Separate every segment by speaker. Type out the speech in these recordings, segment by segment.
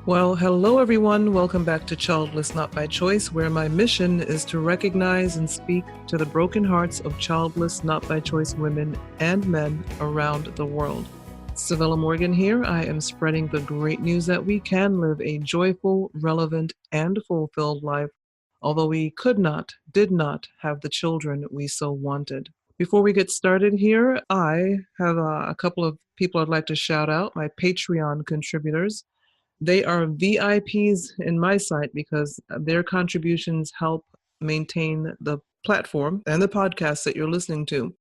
Speaker 1: Well, hello everyone. Welcome back to Childless Not by Choice, where my mission is to recognize and speak to the broken hearts of childless, not by choice women and men around the world. Civilla Morgan here. I am spreading the great news that we can live a joyful, relevant, and fulfilled life, although we could not, did not have the children we so wanted. Before we get started here, I have a couple of people I'd like to shout out, my Patreon contributors. They are VIPs in my site because their contributions help maintain the platform and the podcast that you're listening to.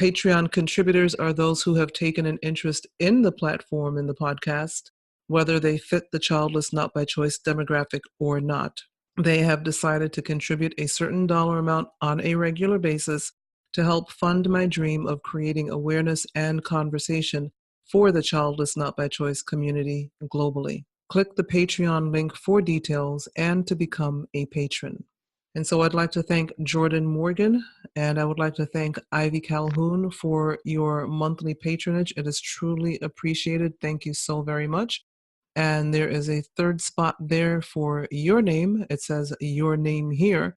Speaker 1: Patreon contributors are those who have taken an interest in the platform and the podcast, whether they fit the childless not by choice demographic or not. They have decided to contribute a certain dollar amount on a regular basis to help fund my dream of creating awareness and conversation for the childless not by choice community globally. Click the Patreon link for details and to become a patron. And so I'd like to thank Jordan Morgan, and I would like to thank Ivy Calhoun for your monthly patronage. It is truly appreciated. Thank you so very much. And there is a third spot there for your name. It says your name here.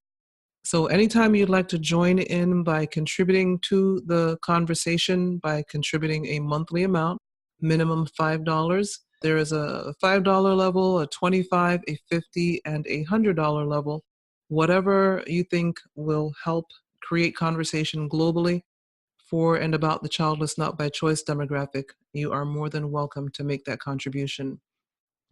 Speaker 1: So anytime you'd like to join in by contributing to the conversation, by contributing a monthly amount, minimum $5, there is a $5 level, a $25, a $50, and a $100 level. Whatever you think will help create conversation globally for and about the childless not by choice demographic, you are more than welcome to make that contribution.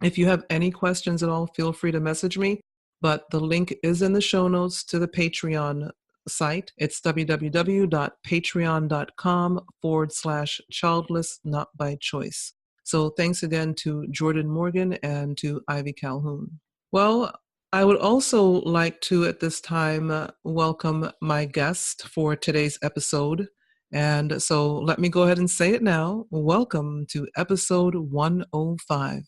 Speaker 1: If you have any questions at all, feel free to message me, but the link is in the show notes to the Patreon site. It's www.patreon.com/childless not by choice. So thanks again to Jordan Morgan and to Ivy Calhoun. Well, I would also like to at this time welcome my guest for today's episode. And so let me go ahead and say it now. Welcome to episode 105.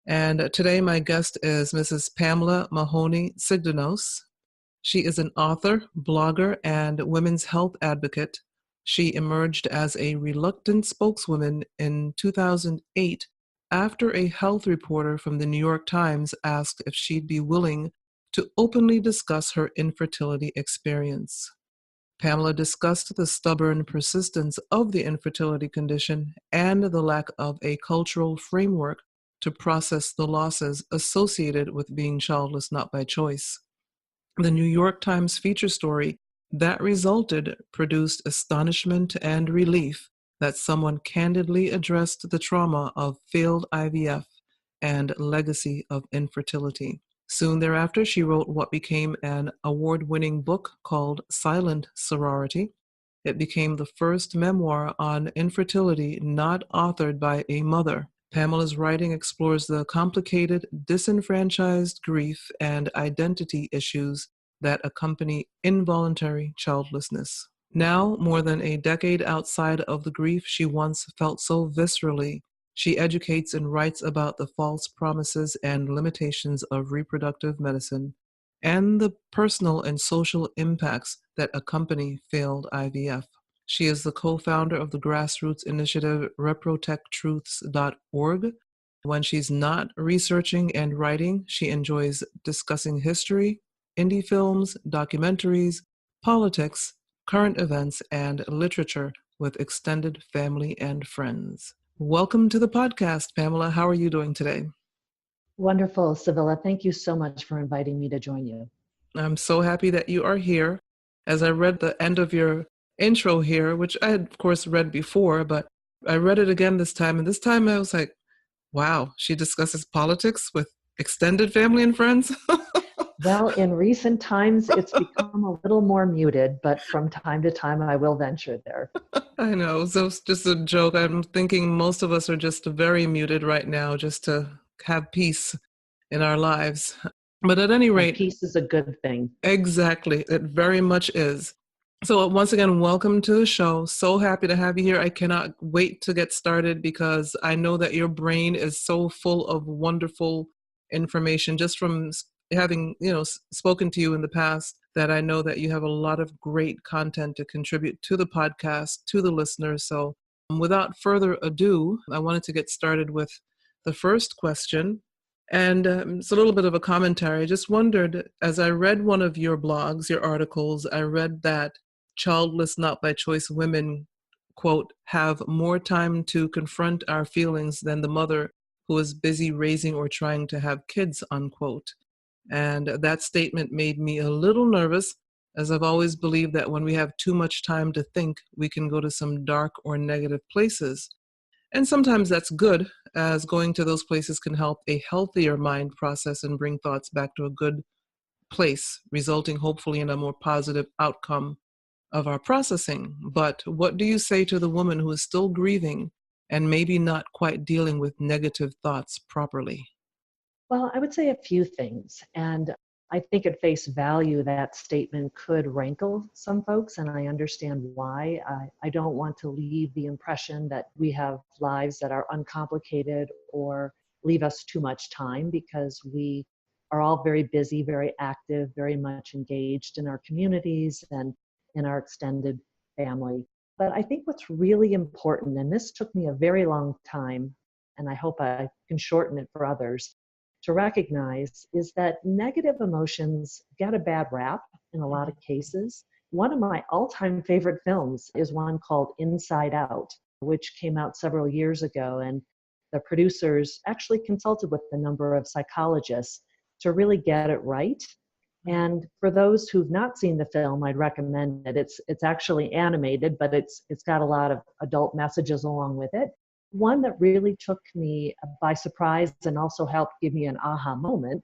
Speaker 1: And today my guest is Mrs. Pamela Mahoney Tsigdinos. She is an author, blogger, and women's health advocate. She emerged as a reluctant spokeswoman in 2008 after a health reporter from the New York Times asked if she'd be willing to openly discuss her infertility experience. Pamela discussed the stubborn persistence of the infertility condition and the lack of a cultural framework to process the losses associated with being childless not by choice. The New York Times feature story that resulted produced astonishment and relief that someone candidly addressed the trauma of failed IVF and legacy of infertility. Soon thereafter, she wrote what became an award-winning book called Silent Sorority. It became the first memoir on infertility not authored by a mother. Pamela's writing explores the complicated, disenfranchised grief and identity issues that accompany involuntary childlessness. Now, more than a decade outside of the grief she once felt so viscerally, she educates and writes about the false promises and limitations of reproductive medicine and the personal and social impacts that accompany failed IVF. She is the co-founder of the grassroots initiative reprotecttruths.org. When she's not researching and writing, she enjoys discussing history, indie films, documentaries, politics, current events, and literature with extended family and friends. Welcome to the podcast, Pamela. How are you doing today?
Speaker 2: Wonderful, Civilla. Thank you so much for inviting me to join you.
Speaker 1: I'm so happy that you are here. As I read the end of your intro here, which I had, of course, read before, but I read it again this time. And this time I was like, wow, she discusses politics with extended family and friends.
Speaker 2: Well, in recent times, it's become a little more muted, but from time to time, I will venture there.
Speaker 1: I know. So it's just a joke. I'm thinking most of us are just very muted right now just to have peace in our lives. But at any rate,
Speaker 2: peace is a good thing.
Speaker 1: Exactly. It very much is. So once again, welcome to the show. So happy to have you here. I cannot wait to get started because I know that your brain is so full of wonderful information just from having, spoken to you in the past, that I know that you have a lot of great content to contribute to the podcast, to the listeners. So without further ado, I wanted to get started with the first question. And it's a little bit of a commentary. I just wondered, as I read one of your blogs, your articles, I read that childless, not by choice women, quote, have more time to confront our feelings than the mother who is busy raising or trying to have kids, unquote. And that statement made me a little nervous, as I've always believed that when we have too much time to think, we can go to some dark or negative places. And sometimes that's good, as going to those places can help a healthier mind process and bring thoughts back to a good place, resulting hopefully in a more positive outcome of our processing. But what do you say to the woman who is still grieving and maybe not quite dealing with negative thoughts properly?
Speaker 2: Well, I would say a few things. And I think at face value, that statement could rankle some folks, and I understand why. I don't want to leave the impression that we have lives that are uncomplicated or leave us too much time, because we are all very busy, very active, very much engaged in our communities and in our extended family. But I think what's really important, and this took me a very long time, and I hope I can shorten it for others, to recognize, is that negative emotions get a bad rap in a lot of cases. One of my all-time favorite films is one called Inside Out, which came out several years ago. And the producers actually consulted with a number of psychologists to really get it right. And for those who've not seen the film, I'd recommend it. It's actually animated, but it's got a lot of adult messages along with it. One that really took me by surprise and also helped give me an aha moment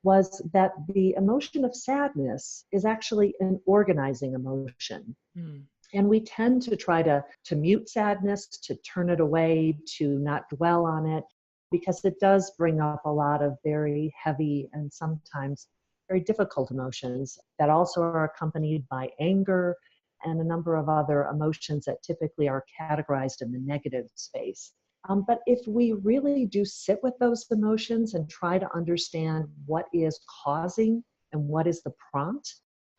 Speaker 2: was that the emotion of sadness is actually an organizing emotion.
Speaker 1: Mm.
Speaker 2: And we tend to try to mute sadness, to turn it away, to not dwell on it, because it does bring up a lot of very heavy and sometimes very difficult emotions that also are accompanied by anger and a number of other emotions that typically are categorized in the negative space. But if we really do sit with those emotions and try to understand what is causing and what is the prompt,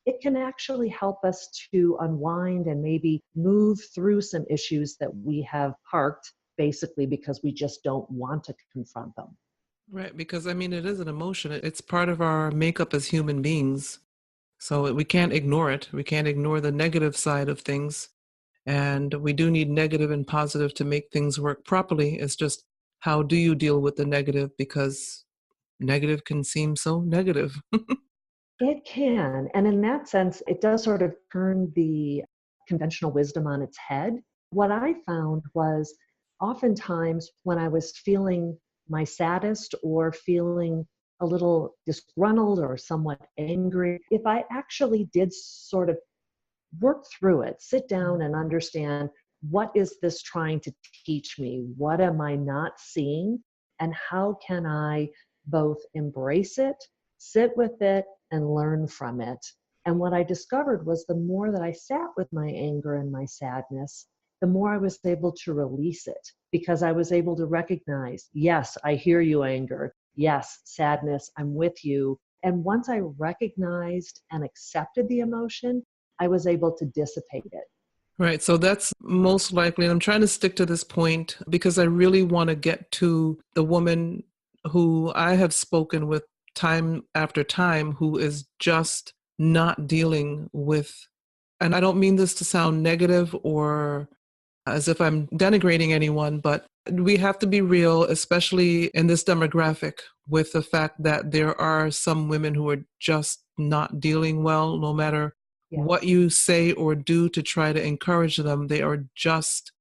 Speaker 2: it can actually help us to unwind and maybe move through some issues that we have parked, basically because we just don't want to confront them.
Speaker 1: Right, because I mean, it is an emotion. It's part of our makeup as human beings. So we can't ignore it. We can't ignore the negative side of things. And we do need negative and positive to make things work properly. It's just, how do you deal with the negative? Because negative can seem so negative.
Speaker 2: It can. And in that sense, it does sort of turn the conventional wisdom on its head. What I found was oftentimes when I was feeling my saddest or feeling a little disgruntled or somewhat angry, if I actually did sort of work through it, sit down and understand, what is this trying to teach me? What am I not seeing? And how can I both embrace it, sit with it, and learn from it? And what I discovered was the more that I sat with my anger and my sadness, the more I was able to release it, because I was able to recognize, yes, I hear you, anger. Yes, sadness, I'm with you. And once I recognized and accepted the emotion, I was able to dissipate it.
Speaker 1: Right. So that's most likely, and I'm trying to stick to this point because I really want to get to the woman who I have spoken with time after time who is just not dealing with, and I don't mean this to sound negative or as if I'm denigrating anyone, but we have to be real, especially in this demographic, with the fact that there are some women who are just not dealing well, no matter what
Speaker 2: Yes.
Speaker 1: you say or do to try to encourage them. They are just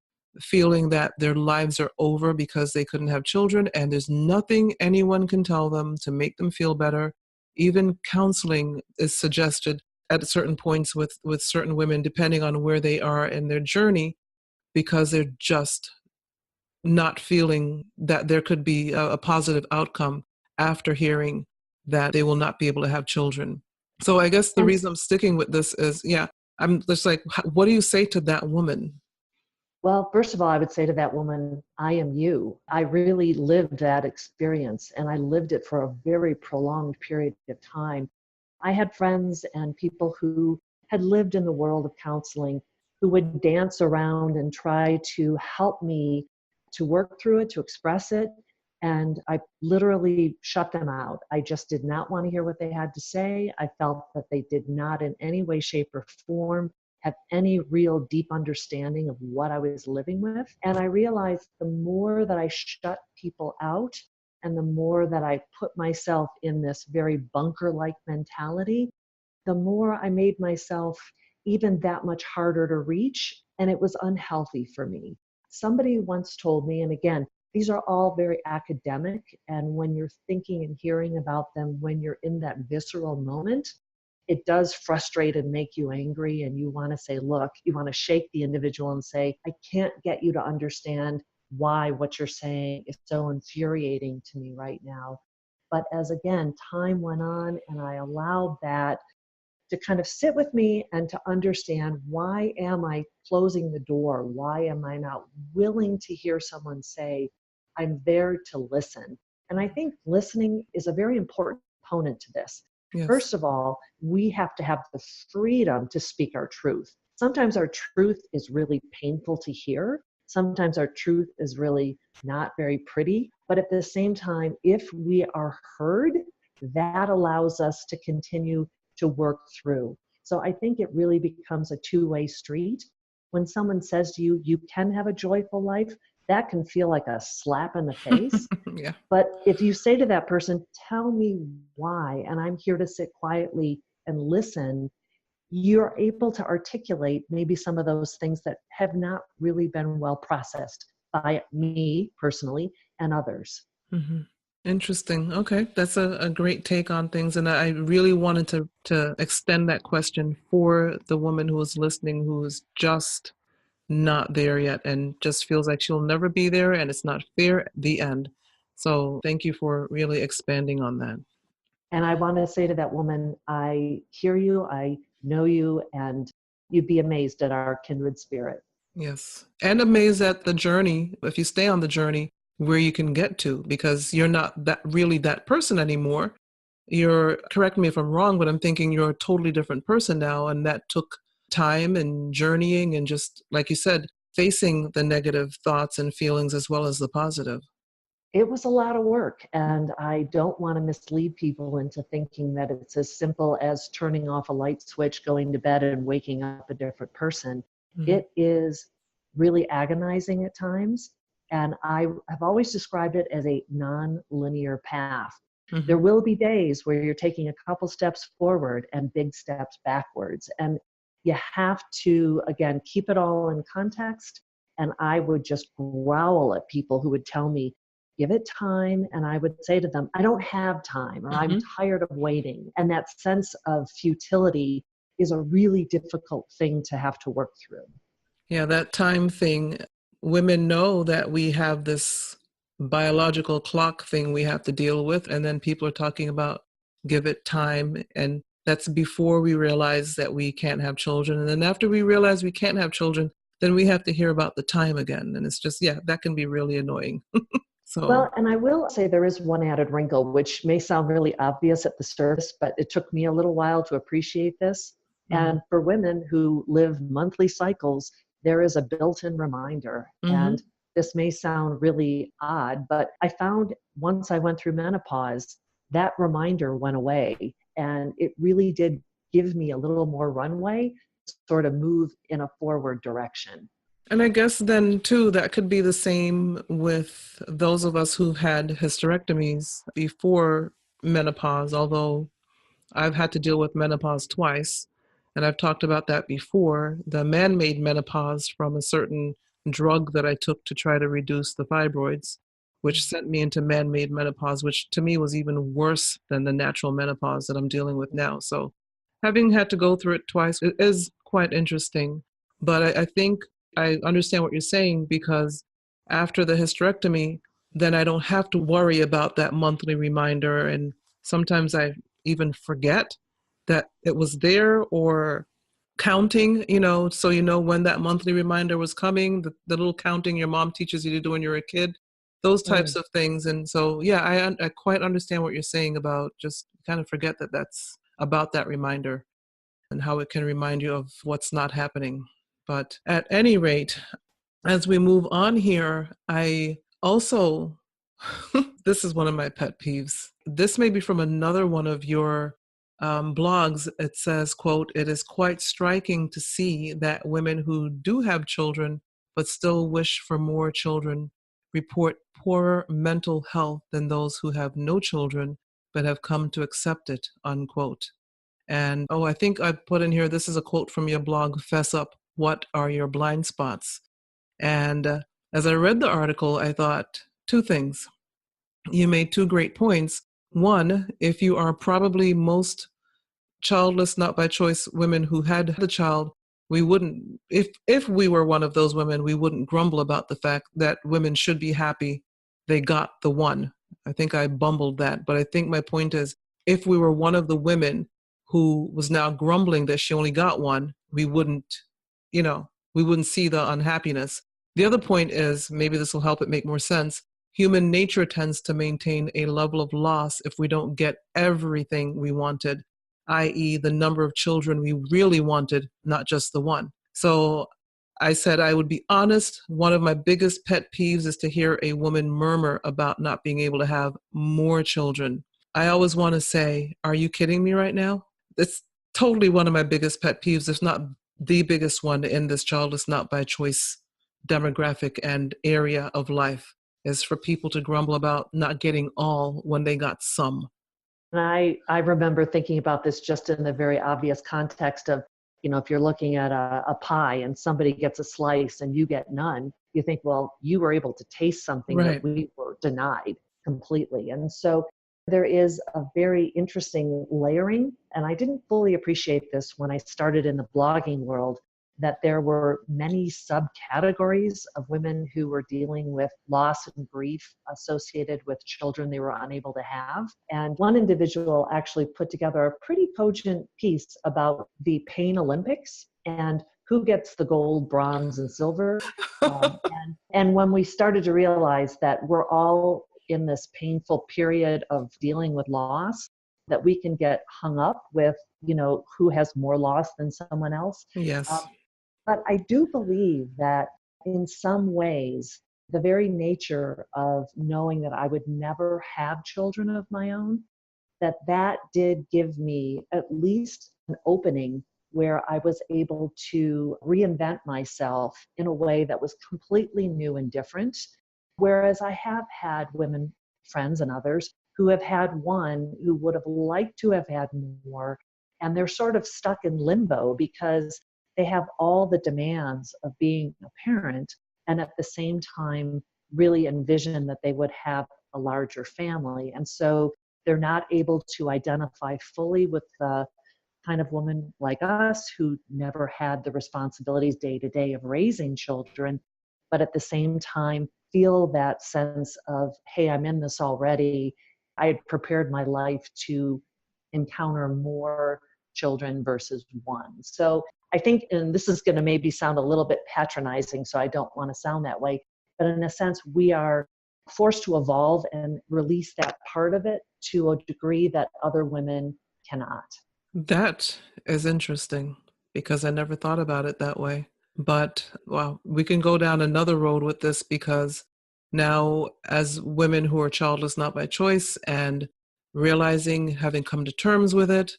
Speaker 1: feeling that their lives are over because they couldn't have children, and there's nothing anyone can tell them to make them feel better. Even counseling is suggested at certain points with certain women, depending on where they are in their journey, because they're just not feeling that there could be a positive outcome after hearing that they will not be able to have children. So I guess the
Speaker 2: And
Speaker 1: reason I'm sticking with this is, yeah, I'm just like, what do you say to that woman?
Speaker 2: well, first of all, I would say to that woman, I am you. I really lived that experience, and I lived it for a very prolonged period of time. I had friends and people who had lived in the world of counseling who would dance around and try to help me to work through it, to express it. And I literally shut them out. I just did not want to hear what they had to say. I felt that they did not in any way, shape, or form have any real deep understanding of what I was living with. And I realized the more that I shut people out and the more that I put myself in this very bunker-like mentality, the more I made myself even that much harder to reach. And it was unhealthy for me. Somebody once told me, and again, these are all very academic, and when you're thinking and hearing about them, when you're in that visceral moment, it does frustrate and make you angry, and you want to say, look, you want to shake the individual and say, I can't get you to understand why what you're saying is so infuriating to me right now. But as again, time went on and I allowed that to kind of sit with me and to understand, why am I closing the door? Why am I not willing to hear someone say, I'm there to listen? And I think listening is a very important component to this.
Speaker 1: Yes.
Speaker 2: First of all, we have to have the freedom to speak our truth. Sometimes our truth is really painful to hear. Sometimes our truth is really not very pretty. But at the same time, if we are heard, that allows us to continue to work through. So I think it really becomes a two-way street. When someone says to you, you can have a joyful life, that can feel like a slap in the face.
Speaker 1: Yeah.
Speaker 2: But if you say to that person, tell me why, and I'm here to sit quietly and listen, you're able to articulate maybe some of those things that have not really been well processed by me personally and others.
Speaker 1: Hmm. Interesting. Okay. That's a great take on things. And I really wanted to extend that question for the woman who is listening, who is just not there yet and just feels like she'll never be there and it's not fair, the end. So thank you for really expanding on that.
Speaker 2: And I want to say to that woman, I hear you, I know you, and you'd be amazed at our kindred spirit.
Speaker 1: Yes. And amazed at the journey, if you stay on the journey, where you can get to, because you're not that really that person anymore. You're, correct me if I'm wrong, but I'm thinking you're a totally different person now. And that took time and journeying and, just like you said, facing the negative thoughts and feelings as well as the positive.
Speaker 2: It was a lot of work, and I don't want to mislead people into thinking that it's as simple as turning off a light switch, going to bed, and waking up a different person.
Speaker 1: Mm-hmm.
Speaker 2: It is really agonizing at times, and I have always described it as a non-linear path.
Speaker 1: Mm-hmm.
Speaker 2: There will be days where you're taking a couple steps forward and big steps backwards, and you have to, again, keep it all in context. And I would just growl at people who would tell me, give it time. And I would say to them, I don't have time, or I'm
Speaker 1: Mm-hmm.
Speaker 2: tired of waiting. And that sense of futility is a really difficult thing to have to work through.
Speaker 1: Yeah, that time thing. Women know that we have this biological clock thing we have to deal with, and then people are talking about give it time, and that's before we realize that we can't have children. And then after we realize we can't have children, then we have to hear about the time again. And it's just, yeah, that can be really annoying. So,
Speaker 2: Well, and I will say there is one added wrinkle, which may sound really obvious at the surface, but it took me a little while to appreciate this.
Speaker 1: mm-hmm.
Speaker 2: And for women who live monthly cycles, there is a built-in reminder.
Speaker 1: Mm-hmm.
Speaker 2: And this may sound really odd, but I found once I went through menopause, that reminder went away. And it really did give me a little more runway to sort of move in a forward direction.
Speaker 1: And I guess then too, that could be the same with those of us who've had hysterectomies before menopause, although I've had to deal with menopause twice, and I've talked about that before. The man-made menopause from a certain drug that I took to try to reduce the fibroids, which sent me into man-made menopause, which to me was even worse than the natural menopause that I'm dealing with now. So having had to go through it twice, it is quite interesting. But I think I understand what you're saying, because after the hysterectomy, then I don't have to worry about that monthly reminder. And sometimes I even forget that it was there, or counting, so when that monthly reminder was coming, the little counting your mom teaches you to do when you're a kid, those types
Speaker 2: Mm.
Speaker 1: of things. And so, yeah, I quite understand what you're saying about just kind of forget that that's about that reminder and how it can remind you of what's not happening. But at any rate, as we move on here, I also This is one of my pet peeves. This may be from another one of your blogs. It says, quote, "It is quite striking to see that women who do have children but still wish for more children report poorer mental health than those who have no children but have come to accept it," unquote. And oh, I think I put in here, this is a quote from your blog, "Fess up, what are your blind spots?" And as I read the article, I thought two things. You made two great points. One, if you are probably most childless, not by choice women who had the child, we wouldn't, if we were one of those women, we wouldn't grumble about the fact that women should be happy they got the one. I think I bumbled that, but I think my point is, if we were one of the women who was now grumbling that she only got one, we wouldn't, we wouldn't see the unhappiness. The other point is, maybe this will help it make more sense. Human nature tends to maintain a level of loss if we don't get everything we wanted, i.e., the number of children we really wanted, not just the one. So I said I would be honest. One of my biggest pet peeves is to hear a woman murmur about not being able to have more children. I always want to say, are you kidding me right now? It's totally one of my biggest pet peeves, if not the biggest one in this childless, not by choice demographic and area of life, is for people to grumble about not getting all when they got some.
Speaker 2: And I remember thinking about this just in the very obvious context of, if you're looking at a pie and somebody gets a slice and you get none, you think, well, you were able to taste something
Speaker 1: Right.
Speaker 2: that we were denied completely. And so there is a very interesting layering. And I didn't fully appreciate this when I started in the blogging world, that there were many subcategories of women who were dealing with loss and grief associated with children they were unable to have. And one individual actually put together a pretty cogent piece about the pain Olympics and who gets the gold, bronze, and silver. And when we started to realize that we're all in this painful period of dealing with loss, that we can get hung up with, who has more loss than someone else.
Speaker 1: Yes.
Speaker 2: But I do believe that in some ways, the very nature of knowing that I would never have children of my own, that did give me at least an opening where I was able to reinvent myself in a way that was completely new and different. Whereas I have had women, friends and others, who have had one who would have liked to have had more, and they're sort of stuck in limbo because they have all the demands of being a parent and at the same time really envision that they would have a larger family. And so they're not able to identify fully with the kind of woman like us who never had the responsibilities day to day of raising children, but at the same time feel that sense of, hey, I'm in this already. I had prepared my life to encounter more children versus one. So I think, and this is going to maybe sound a little bit patronizing, so I don't want to sound that way, but in a sense, we are forced to evolve and release that part of it to a degree that other women cannot.
Speaker 1: That is interesting because I never thought about it that way. But well, we can go down another road with this because now, as women who are childless not by choice and realizing, having come to terms with it,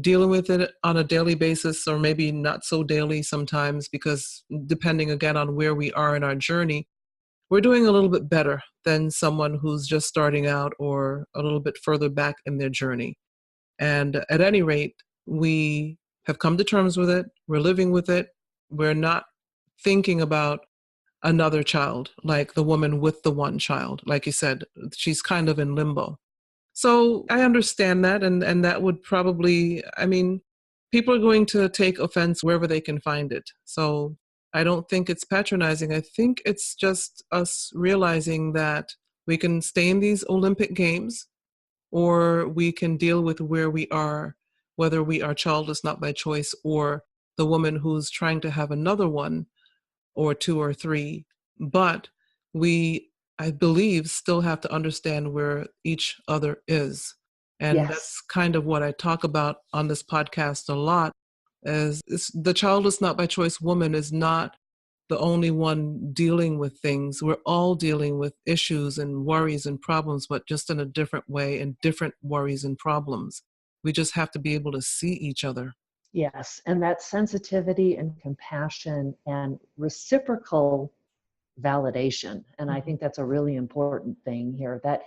Speaker 1: dealing with it on a daily basis, or maybe not so daily sometimes, because depending again on where we are in our journey, we're doing a little bit better than someone who's just starting out or a little bit further back in their journey. And at any rate, we have come to terms with it. We're living with it. We're not thinking about another child, like the woman with the one child. Like you said, she's kind of in limbo. So I understand that. And that would probably, I mean, people are going to take offense wherever they can find it. So I don't think it's patronizing. I think it's just us realizing that we can stay in these Olympic Games or we can deal with where we are, whether we are childless not by choice or the woman who's trying to have another one or two or three. But we, I believe, still have to understand where each other is. And
Speaker 2: Yes.
Speaker 1: that's kind of what I talk about on this podcast a lot, is the childless not by choice woman is not the only one dealing with things. We're all dealing with issues and worries and problems, but just in a different way and different worries and problems. We just have to be able to see each other.
Speaker 2: Yes, and that sensitivity and compassion and reciprocal validation. And I think that's a really important thing here, that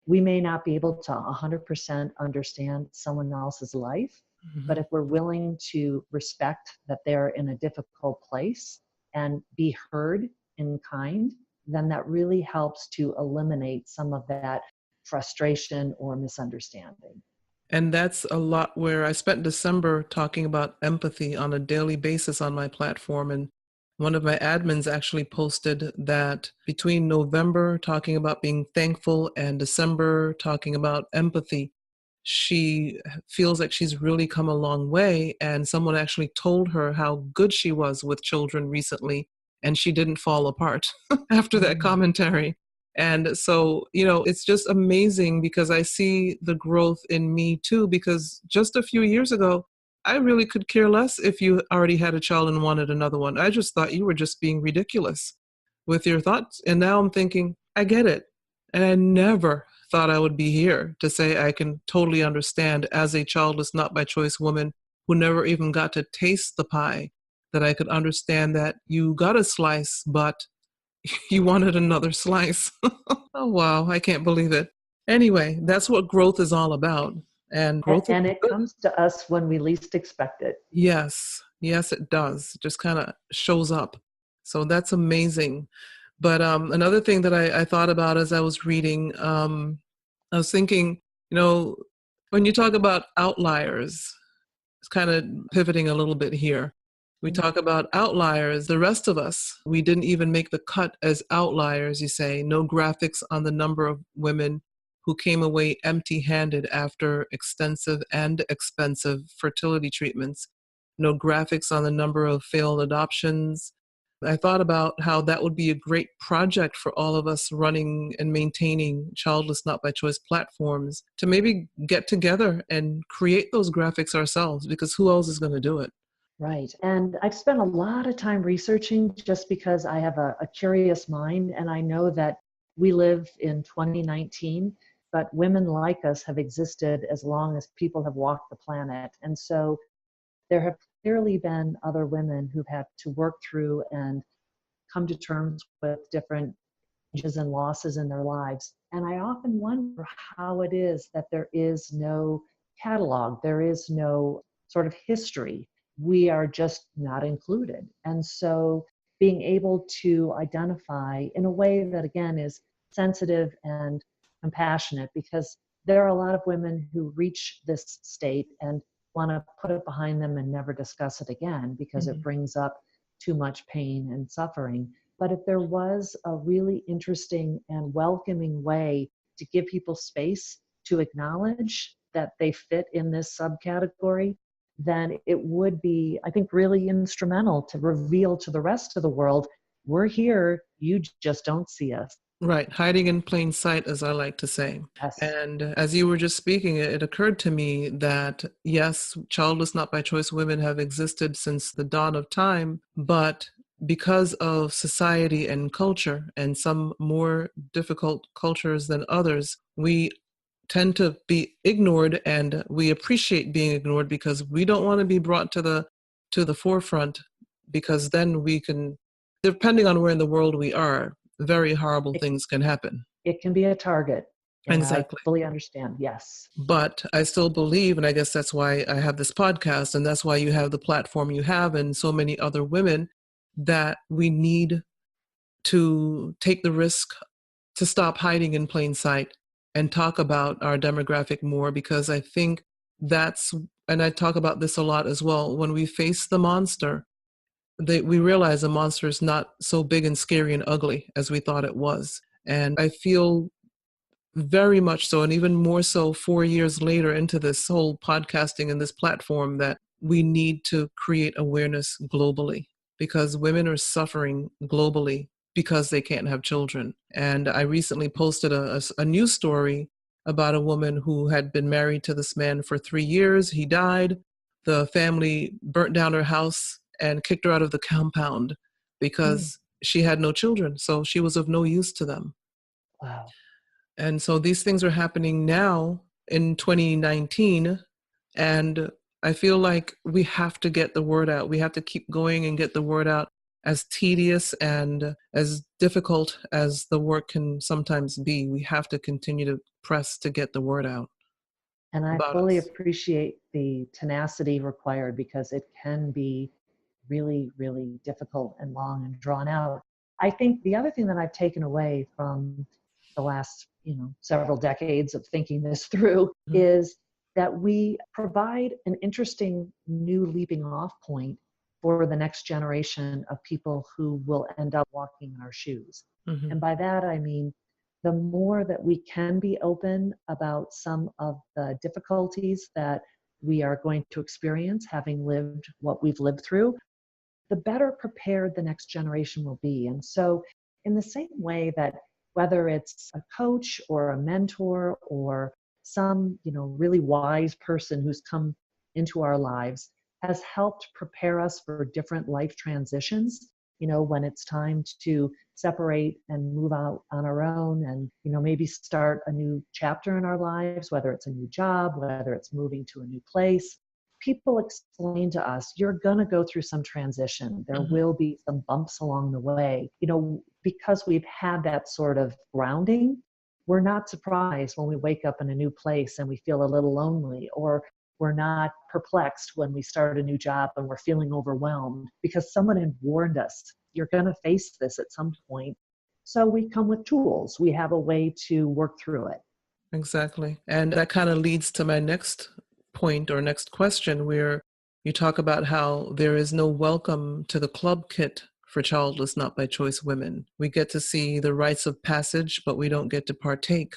Speaker 2: we may not be able to 100% understand someone else's life, but
Speaker 1: Mhm.
Speaker 2: if we're willing to respect that they're in a difficult place and be heard in kind, then that really helps to eliminate some of that frustration or misunderstanding.
Speaker 1: And that's a lot where I spent December talking about empathy on a daily basis on my platform. And one of my admins actually posted that between November talking about being thankful and December talking about empathy, she feels like she's really come a long way. And someone actually told her how good she was with children recently, and she didn't fall apart after that
Speaker 2: Mm.
Speaker 1: commentary. And so, it's just amazing because I see the growth in me too, because just a few years ago, I really could care less if you already had a child and wanted another one. I just thought you were just being ridiculous with your thoughts. And now I'm thinking, I get it. And I never thought I would be here to say I can totally understand as a childless, not by choice woman who never even got to taste the pie, that I could understand that you got a slice, but you wanted another slice. Oh, wow. I can't believe it. Anyway, that's what growth is all about. And growth is
Speaker 2: And it
Speaker 1: good.
Speaker 2: comes to us when we least expect it.
Speaker 1: Yes. Yes, it does. It just kind of shows up. So that's amazing. But another thing that I thought about as I was reading, I was thinking, you know, when you talk about outliers, it's kind of pivoting a little bit here. We talk about outliers, the rest of us, we didn't even make the cut as outliers, you say. No graphics on the number of women who came away empty handed after extensive and expensive fertility treatments. No graphics on the number of failed adoptions. I thought about how that would be a great project for all of us running and maintaining childless not by choice platforms to maybe get together and create those graphics ourselves, because who else is going to do it?
Speaker 2: Right. And I've spent a lot of time researching just because I have a curious mind. And I know that we live in 2019, but women like us have existed as long as people have walked the planet. And so there have clearly been other women who've had to work through and come to terms with different changes and losses in their lives. And I often wonder how it is that there is no catalog, there is no sort of history. We are just not included. And so being able to identify in a way that, again, is sensitive and compassionate, because there are a lot of women who reach this state and want to put it behind them and never discuss it again because it
Speaker 1: Mhm.
Speaker 2: brings up too much pain and suffering. But if there was a really interesting and welcoming way to give people space to acknowledge that they fit in this subcategory, then it would be, I think, really instrumental to reveal to the rest of the world, we're here, you just don't see us.
Speaker 1: Right, hiding in plain sight, as I like to say.
Speaker 2: Yes.
Speaker 1: And as you were just speaking, it occurred to me that yes, childless not by choice women have existed since the dawn of time, but because of society and culture, and some more difficult cultures than others, we tend to be ignored, and we appreciate being ignored because we don't want to be brought to the forefront, because then we can, depending on where in the world we are, very horrible
Speaker 2: it,
Speaker 1: things can happen.
Speaker 2: it can be a target. And I
Speaker 1: Exactly.
Speaker 2: fully understand. Yes.
Speaker 1: But I still believe, and I guess that's why I have this podcast, and that's why you have the platform you have, and so many other women, that we need to take the risk to stop hiding in plain sight and talk about our demographic more, because I think that's, and I talk about this a lot as well, when we face the monster, we realize the monster is not so big and scary and ugly as we thought it was. And I feel very much so, and even more so 4 years later into this whole podcasting and this platform, that we need to create awareness globally, because women are suffering globally because they can't have children. And I recently posted a news story about a woman who had been married to this man for 3 years. He died. The family burnt down her house and kicked her out of the compound
Speaker 2: Mm.
Speaker 1: because she had no children. So she was of no use to them.
Speaker 2: Wow.
Speaker 1: And so these things are happening now in 2019. And I feel like we have to get the word out. We have to keep going and get the word out, as tedious and as difficult as the work can sometimes be. We have to continue to press to get the word out
Speaker 2: And I
Speaker 1: about
Speaker 2: fully
Speaker 1: us.
Speaker 2: appreciate the tenacity required because it can be really, really difficult and long and drawn out. I think the other thing that I've taken away from the last, several decades of thinking this through
Speaker 1: Mhm.
Speaker 2: is that we provide an interesting new leaping off point for the next generation of people who will end up walking in our shoes. And
Speaker 1: Mhm.
Speaker 2: by that, I mean, the more that we can be open about some of the difficulties that we are going to experience having lived what we've lived through, the better prepared the next generation will be. And so, in the same way that whether it's a coach or a mentor or some, really wise person who's come into our lives has helped prepare us for different life transitions, when it's time to separate and move out on our own and, maybe start a new chapter in our lives, whether it's a new job, whether it's moving to a new place. People explain to us, you're going to go through some transition. There
Speaker 1: Mhm.
Speaker 2: will be some bumps along the way. Because we've had that sort of grounding, we're not surprised when we wake up in a new place and we feel a little lonely, or we're not perplexed when we start a new job and we're feeling overwhelmed because someone had warned us, you're going to face this at some point. So we come with tools. We have a way to work through it.
Speaker 1: Exactly. And that kind of leads to my next point or next question, where you talk about how there is no welcome to the club kit for childless, not by choice women. We get to see the rites of passage, but we don't get to partake.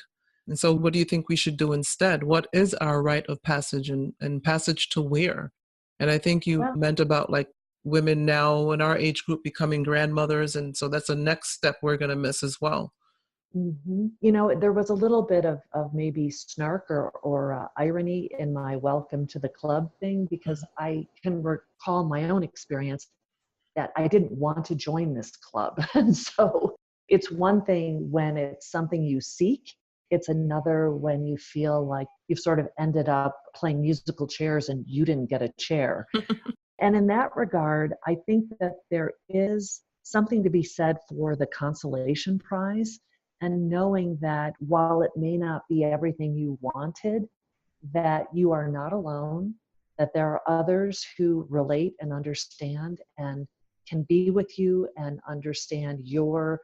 Speaker 1: And so, what do you think we should do instead? What is our rite of passage, and passage to where? And I think you
Speaker 2: Well,
Speaker 1: meant about like women now in our age group becoming grandmothers. And so, that's a next step we're going to miss as well.
Speaker 2: There was a little bit of maybe snark or irony in my welcome to the club thing because I can recall my own experience that I didn't want to join this club. And so it's one thing when it's something you seek, it's another when you feel like you've sort of ended up playing musical chairs and you didn't get a chair. And in that regard, I think that there is something to be said for the consolation prize and knowing that while it may not be everything you wanted, that you are not alone, that there are others who relate and understand and can be with you and understand your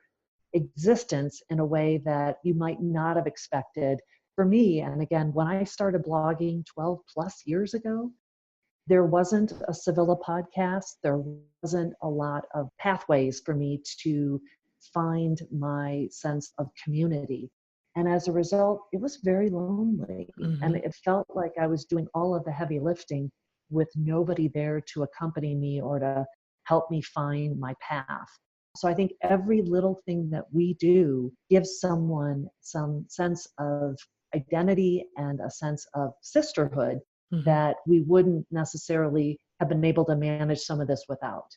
Speaker 2: existence in a way that you might not have expected. For me, and again, when I started blogging 12 plus years ago, there wasn't a Civilla podcast. There wasn't a lot of pathways for me to find my sense of community. And as a result, it was very lonely. And
Speaker 1: Hmm.
Speaker 2: it felt like I was doing all of the heavy lifting with nobody there to accompany me or to help me find my path. So I think every little thing that we do gives someone some sense of identity and a sense of sisterhood
Speaker 1: Hmm.
Speaker 2: that we wouldn't necessarily have been able to manage some of this without.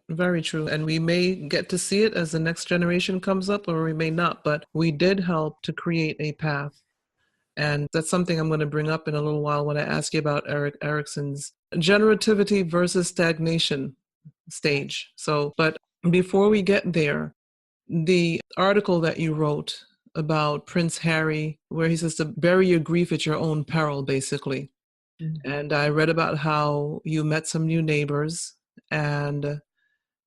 Speaker 1: Very true. And we may get to see it as the next generation comes up, or we may not, but we did help to create a path. And that's something I'm going to bring up in a little while when I ask you about Eric Erickson's generativity versus stagnation
Speaker 2: Yes.
Speaker 1: stage. So, but before we get there, the article that you wrote about Prince Harry, where he says to bury your grief at your own peril, basically.
Speaker 2: Mhm.
Speaker 1: And I read about how you met some new neighbors, and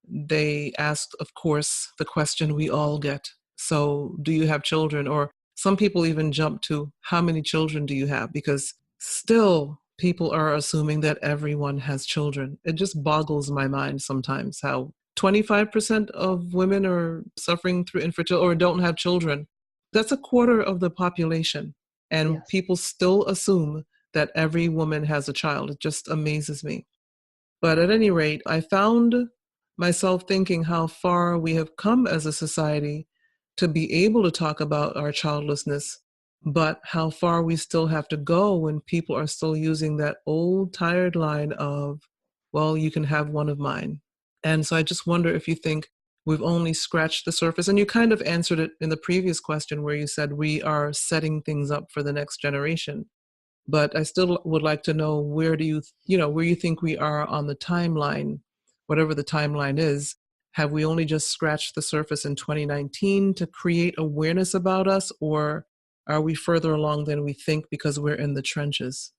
Speaker 1: they asked, of course, the question we all get. So, do you have children? Or some people even jump to, how many children do you have? Because still, people are assuming that everyone has children. It just boggles my mind sometimes how 25% of women are suffering through infertility or don't have children. That's a quarter of the population. And
Speaker 2: Yes.
Speaker 1: people still assume that every woman has a child. It just amazes me. But at any rate, I found myself thinking how far we have come as a society to be able to talk about our childlessness, but how far we still have to go when people are still using that old tired line of, well, you can have one of mine. And so I just wonder if you think we've only scratched the surface. And you kind of answered it in the previous question where you said we are setting things up for the next generation. But I still would like to know, where do where you think we are on the timeline, whatever the timeline is. Have we only just scratched the surface in 2019 to create awareness about us, or are we further along than we think because we're in the trenches?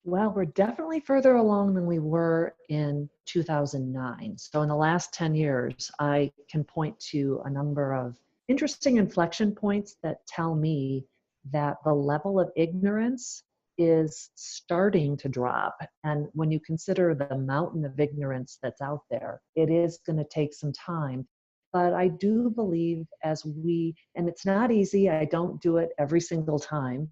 Speaker 2: Well, we're definitely further along than we were in 2009. So, in the last 10 years, I can point to a number of interesting inflection points that tell me that the level of ignorance is starting to drop. And when you consider the mountain of ignorance that's out there, it is going to take some time. But I do believe and it's not easy, I don't do it every single time,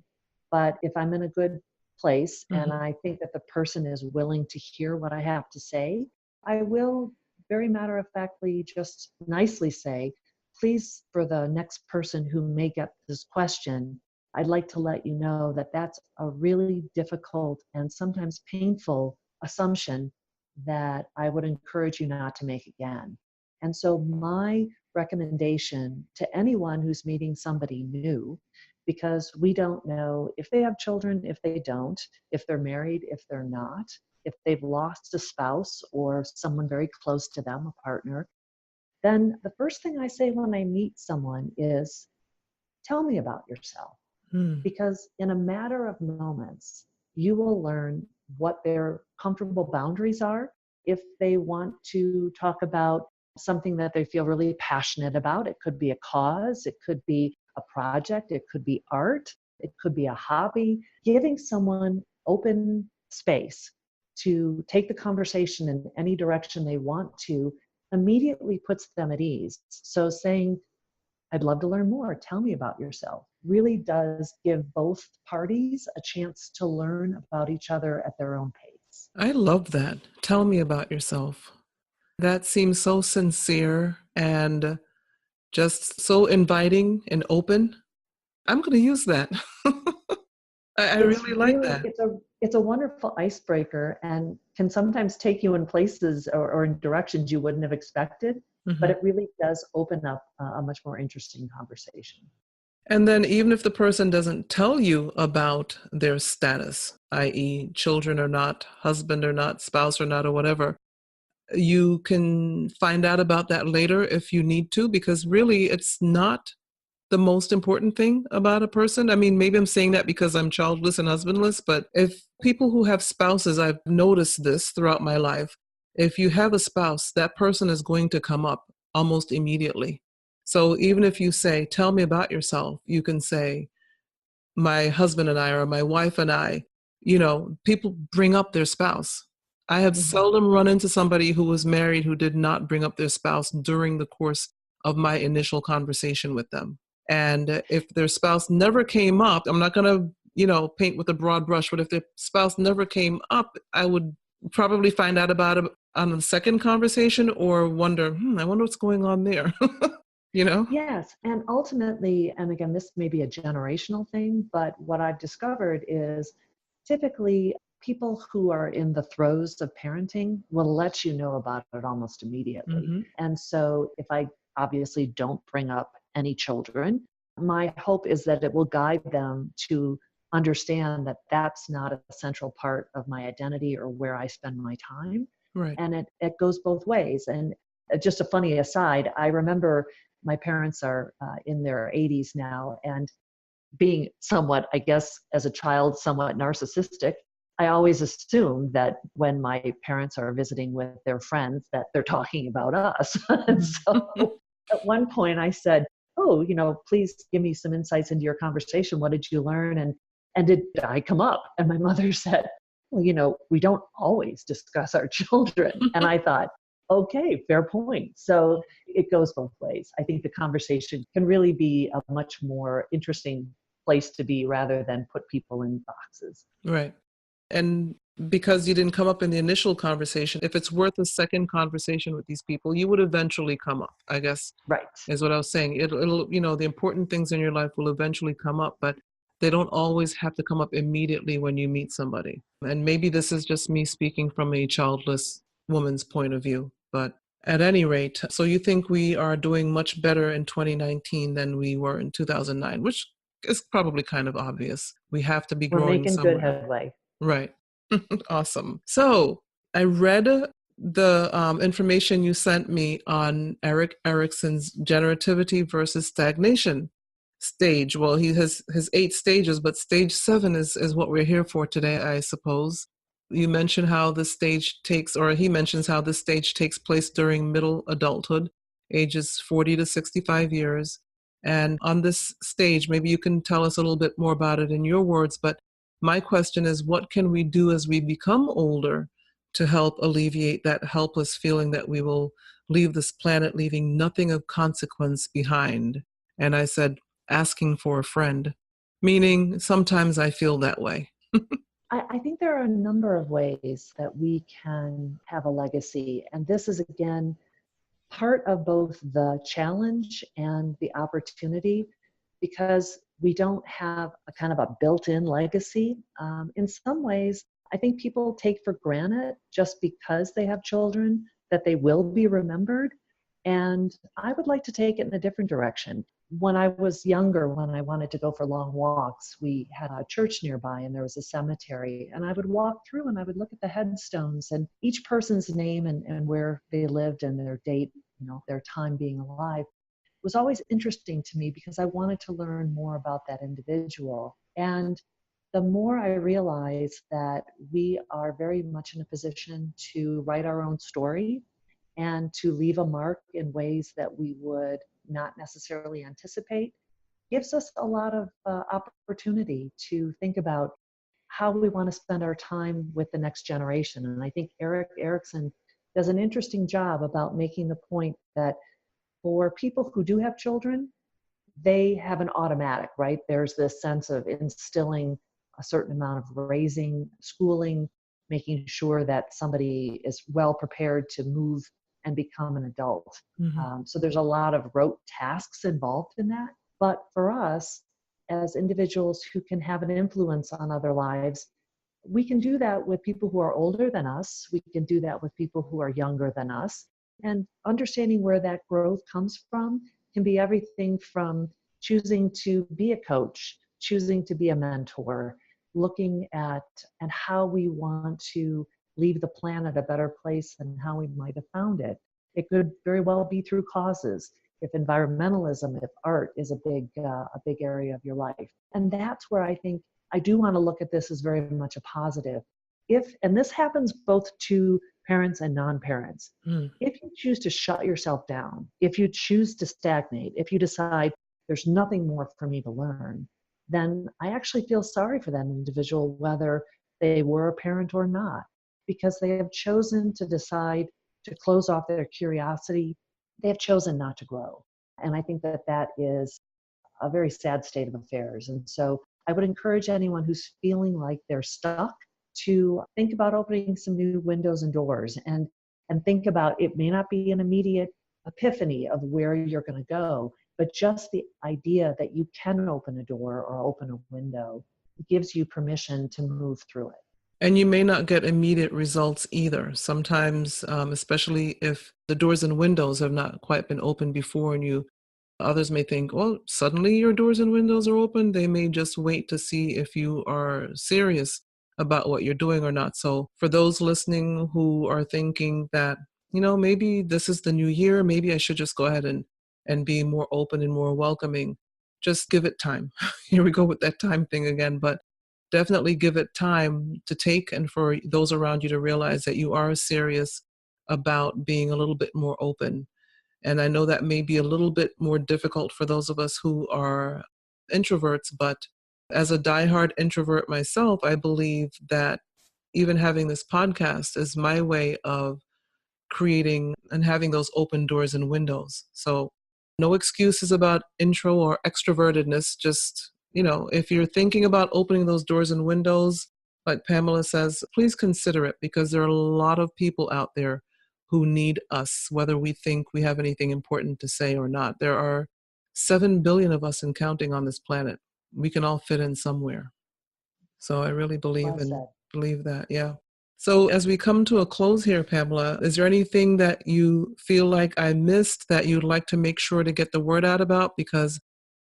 Speaker 2: but if I'm in a good place and
Speaker 1: Mhm.
Speaker 2: I think that the person is willing to hear what I have to say, I will very matter of factly just nicely say, please, for the next person who may get this question, I'd like to let you know that that's a really difficult and sometimes painful assumption that I would encourage you not to make again. And so my recommendation to anyone who's meeting somebody new, because we don't know if they have children, if they don't, if they're married, if they're not, if they've lost a spouse or someone very close to them, a partner, then the first thing I say when I meet someone is, tell me about yourself.
Speaker 1: Hmm.
Speaker 2: Because in a matter of moments, you will learn what their comfortable boundaries are. If they want to talk about something that they feel really passionate about, it could be a cause, it could be a project, it could be art, it could be a hobby. Giving someone open space to take the conversation in any direction they want to immediately puts them at ease. So saying, I'd love to learn more. Tell me about yourself. Really does give both parties a chance to learn about each other at their own pace.
Speaker 1: I love that. Tell me about yourself. That seems so sincere and just so inviting and open. I'm going to use that. I really like that.
Speaker 2: It's a wonderful icebreaker and can sometimes take you in places or in directions you wouldn't have expected, but
Speaker 1: Mhm.
Speaker 2: it really does open up a much more interesting conversation.
Speaker 1: And then even if the person doesn't tell you about their status, i.e., children or not, husband or not, spouse or not, or whatever, you can find out about that later if you need to, because really it's not the most important thing about a person. I mean, maybe I'm saying that because I'm childless and husbandless, but if people who have spouses, I've noticed this throughout my life, if you have a spouse, that person is going to come up almost immediately. So even if you say, tell me about yourself, you can say, my husband and I, or my wife and I, people bring up their spouse. I have
Speaker 2: Mhm.
Speaker 1: seldom run into somebody who was married who did not bring up their spouse during the course of my initial conversation with them. And if their spouse never came up, I'm not going to, paint with a broad brush, but if their spouse never came up, I would probably find out about it on the second conversation or wonder, I wonder what's going on there, you know?
Speaker 2: Yes, and ultimately, and again, this may be a generational thing, but what I've discovered is typically people who are in the throes of parenting will let you know about it almost immediately.
Speaker 1: Hmm.
Speaker 2: And so if I obviously don't bring up any children, my hope is that it will guide them to understand that that's not a central part of my identity or where I spend my time.
Speaker 1: Right.
Speaker 2: And it goes both ways. And just a funny aside, I remember my parents are in their 80s now, and being somewhat, I guess, as a child, somewhat narcissistic, I always assumed that when my parents are visiting with their friends that they're talking about us. And so at one point I said, oh, please give me some insights into your conversation. What did you learn? And did I come up? And my mother said, well, we don't always discuss our children. And I thought, okay, fair point. So it goes both ways. I think the conversation can really be a much more interesting place to be rather than put people in boxes.
Speaker 1: Right. And because you didn't come up in the initial conversation, if it's worth a second conversation with these people, you would eventually come up, I guess,
Speaker 2: Right.
Speaker 1: is what I was saying. It'll, the important things in your life will eventually come up, but they don't always have to come up immediately when you meet somebody. And maybe this is just me speaking from a childless woman's point of view, but at any rate, so you think we are doing much better in 2019 than we were in 2009, which is probably kind of obvious. We have to be
Speaker 2: We're
Speaker 1: growing
Speaker 2: making good
Speaker 1: somewhere.
Speaker 2: headway.
Speaker 1: Right. Awesome. So I read the information you sent me on Erik Erikson's generativity versus stagnation stage. Well, he has his 8 stages, but stage 7 is what we're here for today, I suppose. You mentioned how this stage takes, or he mentions how this stage takes place during middle adulthood, ages 40 to 65 years. And on this stage, maybe you can tell us a little bit more about it in your words, but my question is, what can we do as we become older to help alleviate that helpless feeling that we will leave this planet leaving nothing of consequence behind? And I said, asking for a friend, meaning sometimes I feel that way.
Speaker 2: I think there are a number of ways that we can have a legacy. And this is, again, part of both the challenge and the opportunity, because we don't have a kind of a built-in legacy. In some ways, I think people take for granted, just because they have children, that they will be remembered. And I would like to take it in a different direction. When I was younger, when I wanted to go for long walks, we had a church nearby and there was a cemetery. And I would walk through and I would look at the headstones, and each person's name and where they lived and their date, their time being alive, was always interesting to me, because I wanted to learn more about that individual. And the more I realized that we are very much in a position to write our own story and to leave a mark in ways that we would not necessarily anticipate, gives us a lot of opportunity to think about how we want to spend our time with the next generation. And I think Erik Erikson does an interesting job about making the point that for people who do have children, they have an automatic, right? There's this sense of instilling a certain amount of raising, schooling, making sure that somebody is well prepared to move and become an adult.
Speaker 1: Mhm.
Speaker 2: So there's a lot of rote tasks involved in that. But for us, as individuals who can have an influence on other lives, we can do that with people who are older than us. We can do that with people who are younger than us. And understanding where that growth comes from can be everything from choosing to be a coach, choosing to be a mentor, looking at and how we want to leave the planet a better place than how we might have found it. It could very well be through causes. If environmentalism, if art is a big area of your life. And that's where I think I do want to look at this as very much a positive. And this happens both to parents and non-parents.
Speaker 1: Mm.
Speaker 2: If you choose to shut yourself down, if you choose to stagnate, if you decide there's nothing more for me to learn, then I actually feel sorry for that individual, whether they were a parent or not, because they have chosen to decide to close off their curiosity. They have chosen not to grow. And I think that that is a very sad state of affairs. And so I would encourage anyone who's feeling like they're stuck to think about opening some new windows and doors, and think about, it may not be an immediate epiphany of where you're going to go, but just the idea that you can open a door or open a window gives you permission to move through it.
Speaker 1: And you may not get immediate results either. Sometimes, especially if the doors and windows have not quite been opened before, and others may think, well, suddenly your doors and windows are open. They may just wait to see if you are serious about what you're doing or not. So for those listening who are thinking that, maybe this is the new year, maybe I should just go ahead and be more open and more welcoming, just give it time. Here we go with that time thing again, but definitely give it time to take, and for those around you to realize that you are serious about being a little bit more open. And I know that may be a little bit more difficult for those of us who are introverts, but as a diehard introvert myself, I believe that even having this podcast is my way of creating and having those open doors and windows. So no excuses about intro or extrovertedness. Just, if you're thinking about opening those doors and windows, like Pamela says, please consider it, because there are a lot of people out there who need us, whether we think we have anything important to say or not. There are 7 billion of us and counting on this planet. We can all fit in somewhere. So I really
Speaker 2: Well
Speaker 1: believe
Speaker 2: said.
Speaker 1: that. Yeah. So as we come to a close here, Pamela, is there anything that you feel like I missed that you'd like to make sure to get the word out about? Because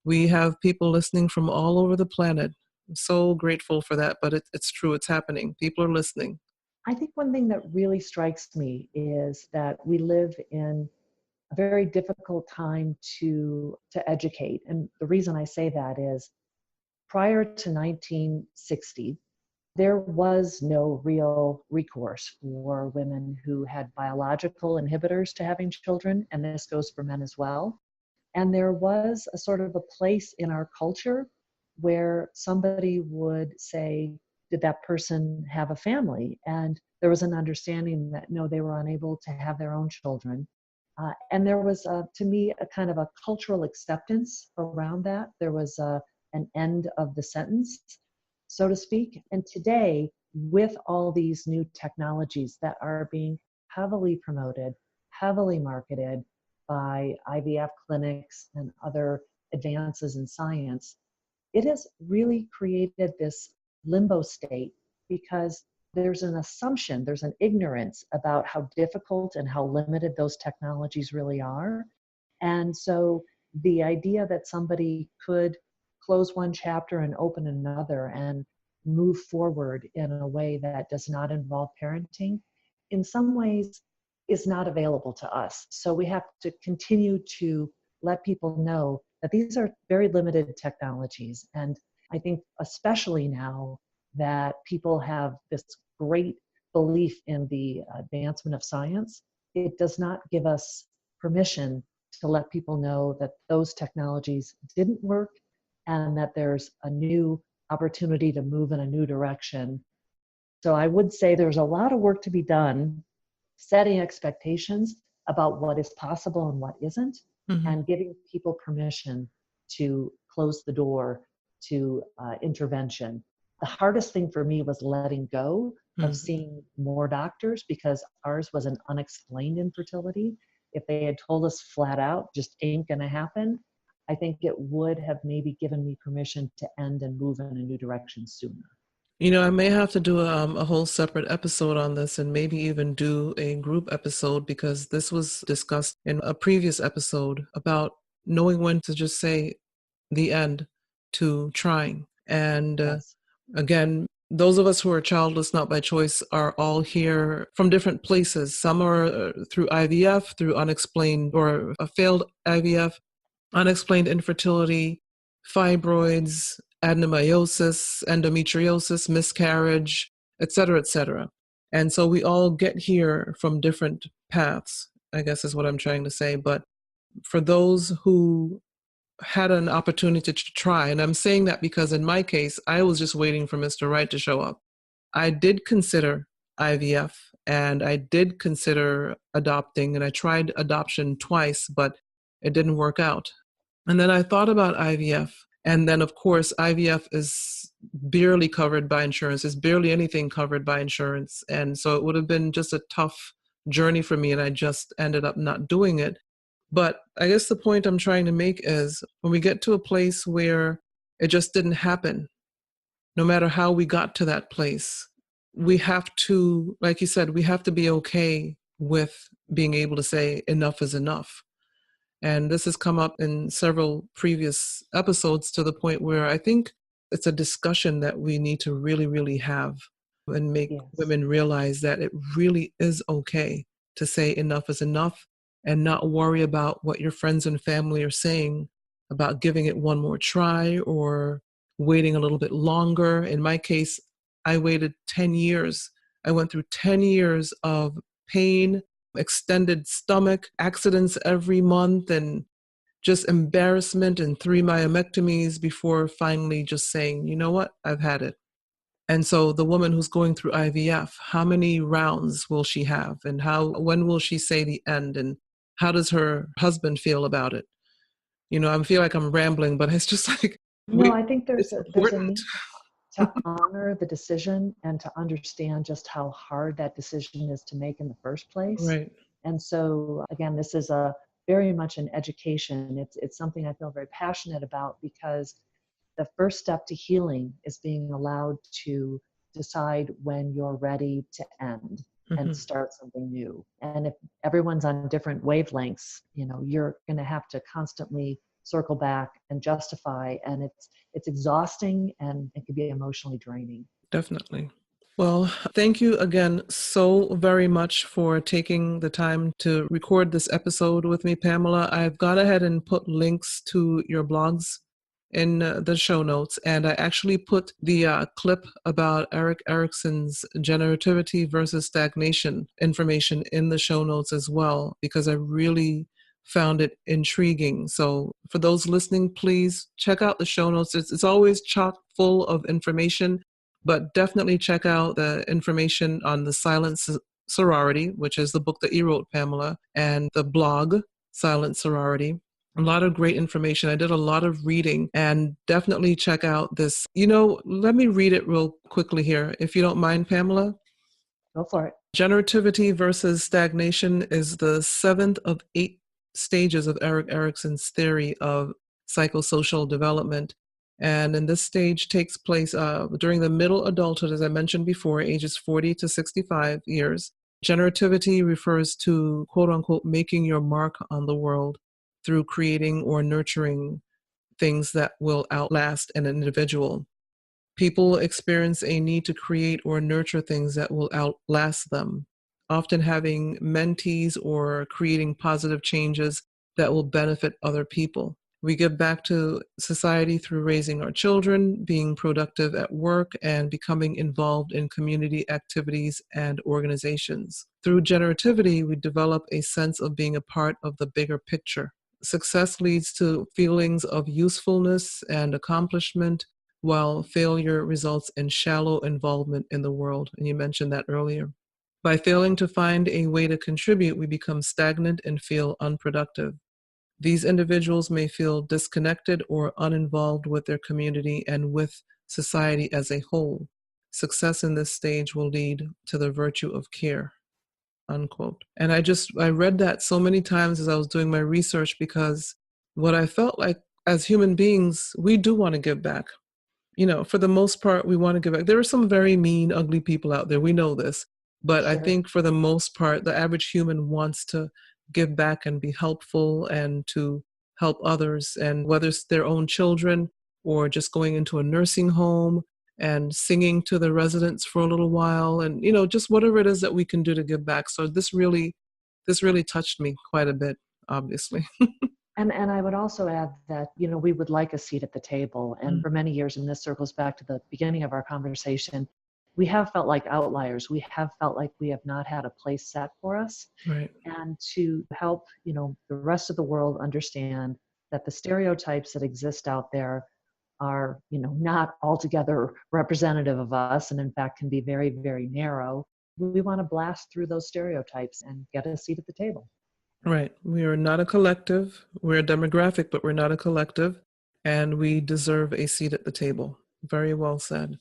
Speaker 1: we have people listening from all over the planet. I'm so grateful for that, but it's true, it's happening. People are listening.
Speaker 2: I think one thing that really strikes me is that we live in a very difficult time to educate. And the reason I say that is prior to 1960, there was no real recourse for women who had biological inhibitors to having children, and this goes for men as well. And there was a sort of a place in our culture where somebody would say, did that person have a family? And there was an understanding that no, they were unable to have their own children. And there was, to me, a kind of a cultural acceptance around that. There was an end of the sentence, so to speak. And today, with all these new technologies that are being heavily promoted, heavily marketed by IVF clinics and other advances in science, it has really created this limbo state because there's an assumption, there's an ignorance about how difficult and how limited those technologies really are. And so the idea that somebody could close one chapter and open another and move forward in a way that does not involve parenting, in some ways is not available to us. So we have to continue to let people know that these are very limited technologies. And I think especially now that people have this great belief in the advancement of science, it does not give us permission to let people know that those technologies didn't work and that there's a new opportunity to move in a new direction. So I would say there's a lot of work to be done setting expectations about what is possible and what isn't,
Speaker 1: Mm-hmm.
Speaker 2: and giving people permission to close the door to intervention. The hardest thing for me was letting go of
Speaker 1: Mm-hmm.
Speaker 2: seeing more doctors because ours was an unexplained infertility. If they had told us flat out, just ain't gonna happen, I think it would have maybe given me permission to end and move in a new direction sooner.
Speaker 1: I may have to do a whole separate episode on this and maybe even do a group episode because this was discussed in a previous episode about knowing when to just say the end to trying. And
Speaker 2: Yes.
Speaker 1: again, those of us who are childless, not by choice, are all here from different places. Some are through IVF, through unexplained or a failed IVF, unexplained infertility, fibroids, adenomyosis, endometriosis, miscarriage, et cetera, et cetera. And so we all get here from different paths, I guess is what I'm trying to say. But for those who had an opportunity to try, and I'm saying that because in my case, I was just waiting for Mr. Right to show up. I did consider IVF and I did consider adopting, and I tried adoption twice, but it didn't work out. And then I thought about IVF. And then, of course, IVF is barely covered by insurance. There's barely anything covered by insurance. And so it would have been just a tough journey for me. And I just ended up not doing it. But I guess the point I'm trying to make is when we get to a place where it just didn't happen, no matter how we got to that place, we have to, like you said, we have to be okay with being able to say enough is enough. And this has come up in several previous episodes to the point where I think it's a discussion that we need to really, really have and make
Speaker 2: Yes.
Speaker 1: women realize that it really is okay to say enough is enough and not worry about what your friends and family are saying about giving it one more try or waiting a little bit longer. In my case, I waited 10 years. I went through 10 years of pain, extended stomach, accidents every month, and just embarrassment and 3 myomectomies before finally just saying, you know what, I've had it. And so the woman who's going through IVF, how many rounds will she have? And when will she say the end? And how does her husband feel about it? I feel like I'm rambling, but it's just like,
Speaker 2: No, I think
Speaker 1: it's
Speaker 2: there's a
Speaker 1: important.
Speaker 2: need to honor the decision and to understand just how hard that decision is to make in the first place.
Speaker 1: Right.
Speaker 2: And so again, this is a very much an education. It's something I feel very passionate about because the first step to healing is being allowed to decide when you're ready to end and
Speaker 1: Mhm.
Speaker 2: start something new. And if everyone's on different wavelengths, you're going to have to constantly circle back and justify, and it's exhausting and it can be emotionally draining.
Speaker 1: Definitely. Well, thank you again so very much for taking the time to record this episode with me, Pamela. I've gone ahead and put links to your blogs in the show notes, and I actually put the clip about Erik Erikson's generativity versus stagnation information in the show notes as well, because I really found it intriguing. So for those listening, please check out the show notes. It's always chock full of information, but definitely check out the information on the Silent Sorority, which is the book that you wrote, Pamela, and the blog, Silent Sorority. A lot of great information. I did a lot of reading, and definitely check out this. Let me read it real quickly here, if you don't mind, Pamela.
Speaker 2: Go for it.
Speaker 1: Generativity versus stagnation is the seventh of 8 stages of Erik Erikson's theory of psychosocial development. And in this stage takes place during the middle adulthood, as I mentioned before, ages 40 to 65 years. Generativity refers to, quote unquote, making your mark on the world through creating or nurturing things that will outlast an individual. People experience a need to create or nurture things that will outlast them, often having mentees or creating positive changes that will benefit other people. We give back to society through raising our children, being productive at work, and becoming involved in community activities and organizations. Through generativity, we develop a sense of being a part of the bigger picture. Success leads to feelings of usefulness and accomplishment, while failure results in shallow involvement in the world. And you mentioned that earlier. By failing to find a way to contribute, we become stagnant and feel unproductive. These individuals may feel disconnected or uninvolved with their community and with society as a whole. Success in this stage will lead to the virtue of care, unquote. And I read that so many times as I was doing my research, because what I felt like as human beings, we do want to give back. For the most part, we want to give back. There are some very mean, ugly people out there. We know this. But I
Speaker 2: Sure.
Speaker 1: think for the most part, the average human wants to give back and be helpful and to help others. And whether it's their own children or just going into a nursing home and singing to the residents for a little while, and, just whatever it is that we can do to give back. So this really touched me quite a bit, obviously.
Speaker 2: And I would also add that, we would like a seat at the table. And for many years, and this circles back to the beginning of our conversation, we have felt like outliers. We have felt like we have not had a place set for us.
Speaker 1: Right.
Speaker 2: And to help, the rest of the world understand that the stereotypes that exist out there are, not altogether representative of us, and in fact can be very, very narrow. We want to blast through those stereotypes and get a seat at the table.
Speaker 1: Right. We are not a collective. We're a demographic, but we're not a collective. And we deserve a seat at the table. Very well said.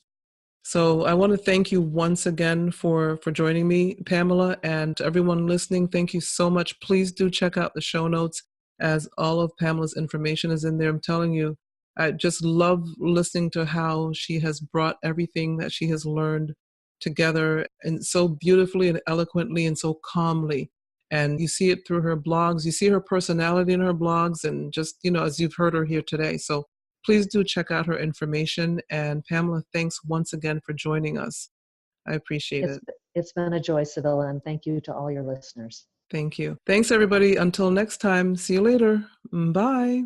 Speaker 1: So I want to thank you once again for joining me, Pamela, and to everyone listening. Thank you so much. Please do check out the show notes, as all of Pamela's information is in there. I'm telling you, I just love listening to how she has brought everything that she has learned together, and so beautifully and eloquently and so calmly. And you see it through her blogs. You see her personality in her blogs, and just, as you've heard her here today. So please do check out her information. And Pamela, thanks once again for joining us. I appreciate it.
Speaker 2: It's been a joy, Civilla, and thank you to all your listeners.
Speaker 1: Thank you. Thanks, everybody. Until next time, see you later. Bye.